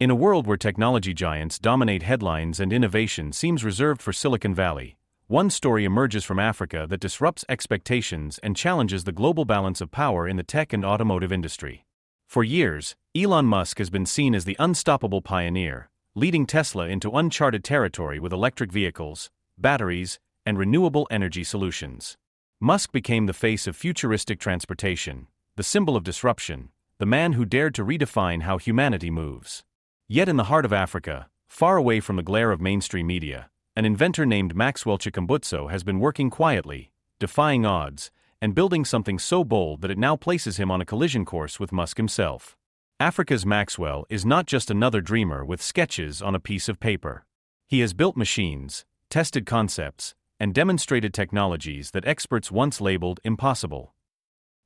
In a world where technology giants dominate headlines and innovation seems reserved for Silicon Valley, one story emerges from Africa that disrupts expectations and challenges the global balance of power in the tech and automotive industry. For years, Elon Musk has been seen as the unstoppable pioneer, leading Tesla into uncharted territory with electric vehicles, batteries, and renewable energy solutions. Musk became the face of futuristic transportation, the symbol of disruption, the man who dared to redefine how humanity moves. Yet in the heart of Africa, far away from the glare of mainstream media, an inventor named Maxwell Chikumbutso has been working quietly, defying odds, and building something so bold that it now places him on a collision course with Musk himself. Africa's Maxwell is not just another dreamer with sketches on a piece of paper. He has built machines, tested concepts, and demonstrated technologies that experts once labeled impossible.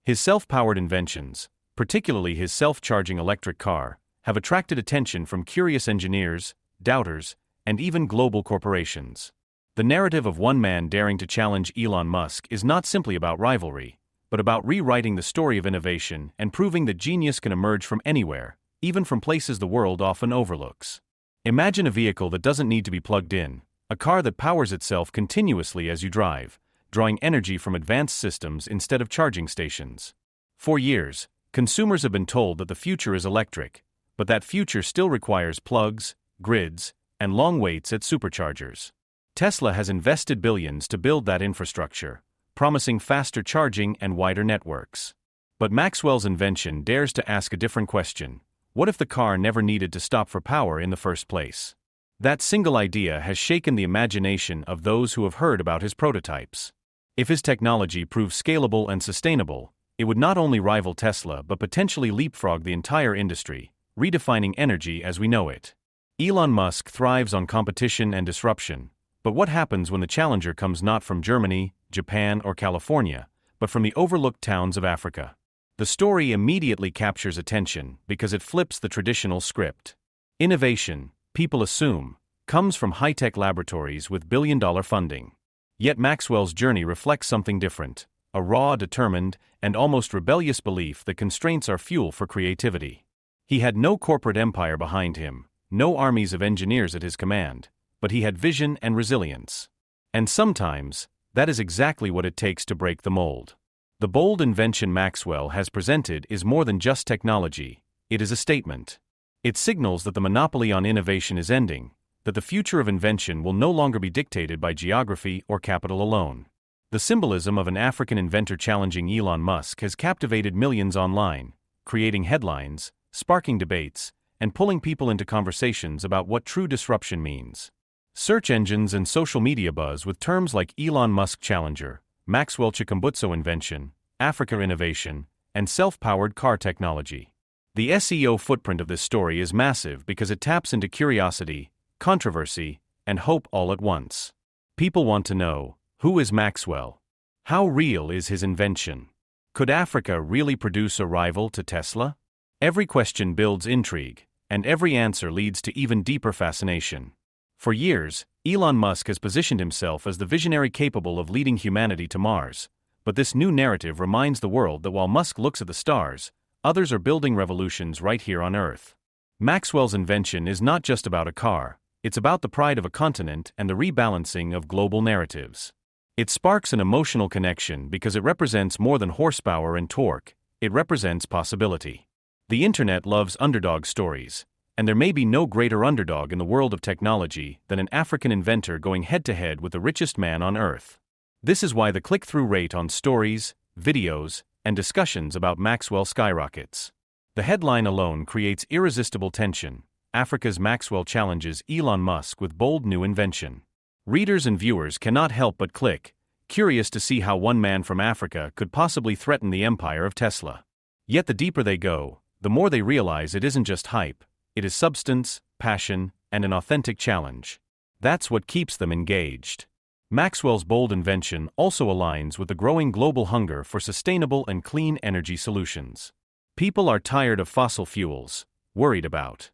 His self-powered inventions, particularly his self-charging electric car, have attracted attention from curious engineers, doubters, and even global corporations. The narrative of one man daring to challenge Elon Musk is not simply about rivalry, but about rewriting the story of innovation and proving that genius can emerge from anywhere, even from places the world often overlooks. Imagine a vehicle that doesn't need to be plugged in, a car that powers itself continuously as you drive, drawing energy from advanced systems instead of charging stations. For years, consumers have been told that the future is electric, but that future still requires plugs, grids, and long waits at superchargers. Tesla has invested billions to build that infrastructure, promising faster charging and wider networks. But Maxwell's invention dares to ask a different question: what if the car never needed to stop for power in the first place? That single idea has shaken the imagination of those who have heard about his prototypes. If his technology proves scalable and sustainable, it would not only rival Tesla but potentially leapfrog the entire industry, redefining energy as we know it. Elon Musk thrives on competition and disruption, but what happens when the challenger comes not from Germany, Japan, or California, but from the overlooked towns of Africa? The story immediately captures attention because it flips the traditional script. Innovation, people assume, comes from high-tech laboratories with billion-dollar funding. Yet Maxwell's journey reflects something different: a raw, determined, and almost rebellious belief that constraints are fuel for creativity. He had no corporate empire behind him, no armies of engineers at his command, but he had vision and resilience. And sometimes, that is exactly what it takes to break the mold. The bold invention Maxwell has presented is more than just technology, it is a statement. It signals that the monopoly on innovation is ending, that the future of invention will no longer be dictated by geography or capital alone. The symbolism of an African inventor challenging Elon Musk has captivated millions online, creating headlines, sparking debates, and pulling people into conversations about what true disruption means. Search engines and social media buzz with terms like Elon Musk Challenger, Maxwell Chikumbutso Invention, AfricaInnovation, and self-powered car technology. The SEO footprint of this story is massive because it taps into curiosity, controversy, and hope all at once. People want to know, who is Maxwell? How real is his invention? Could Africa really produce a rival to Tesla? Every question builds intrigue, and every answer leads to even deeper fascination. For years, Elon Musk has positioned himself as the visionary capable of leading humanity to Mars, but this new narrative reminds the world that while Musk looks at the stars, others are building revolutions right here on Earth. Maxwell's invention is not just about a car, it's about the pride of a continent and the rebalancing of global narratives. It sparks an emotional connection because it represents more than horsepower and torque, it represents possibility. The internet loves underdog stories, and there may be no greater underdog in the world of technology than an African inventor going head-to-head with the richest man on Earth. This is why the click-through rate on stories, videos, and discussions about Maxwell skyrockets. The headline alone creates irresistible tension: Africa's Maxwell challenges Elon Musk with bold new invention. Readers and viewers cannot help but click, curious to see how one man from Africa could possibly threaten the empire of Tesla. Yet the deeper they go, the more they realize it isn't just hype, it is substance, passion, and an authentic challenge. That's what keeps them engaged. Maxwell's bold invention also aligns with the growing global hunger for sustainable and clean energy solutions. People are tired of fossil fuels, worried about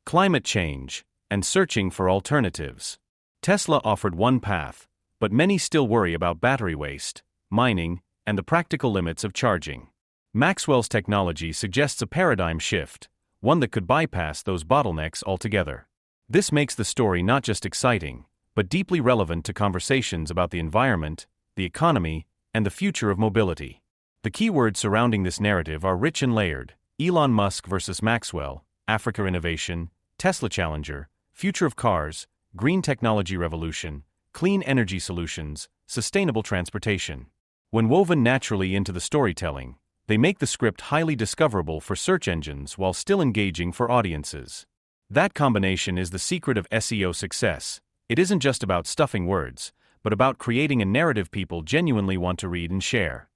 climate change, and searching for alternatives. Tesla offered one path, but many still worry about battery waste, mining, and the practical limits of charging. Maxwell's technology suggests a paradigm shift, one that could bypass those bottlenecks altogether. This makes the story not just exciting, but deeply relevant to conversations about the environment, the economy, and the future of mobility. The keywords surrounding this narrative are rich and layered: Elon Musk versus Maxwell, AfricaInnovation, Tesla Challenger, Future of Cars, Green Technology Revolution, Clean Energy Solutions, Sustainable Transportation. When woven naturally into the storytelling, they make the script highly discoverable for search engines while still engaging for audiences. That combination is the secret of SEO success. It isn't just about stuffing words, but about creating a narrative people genuinely want to read and share.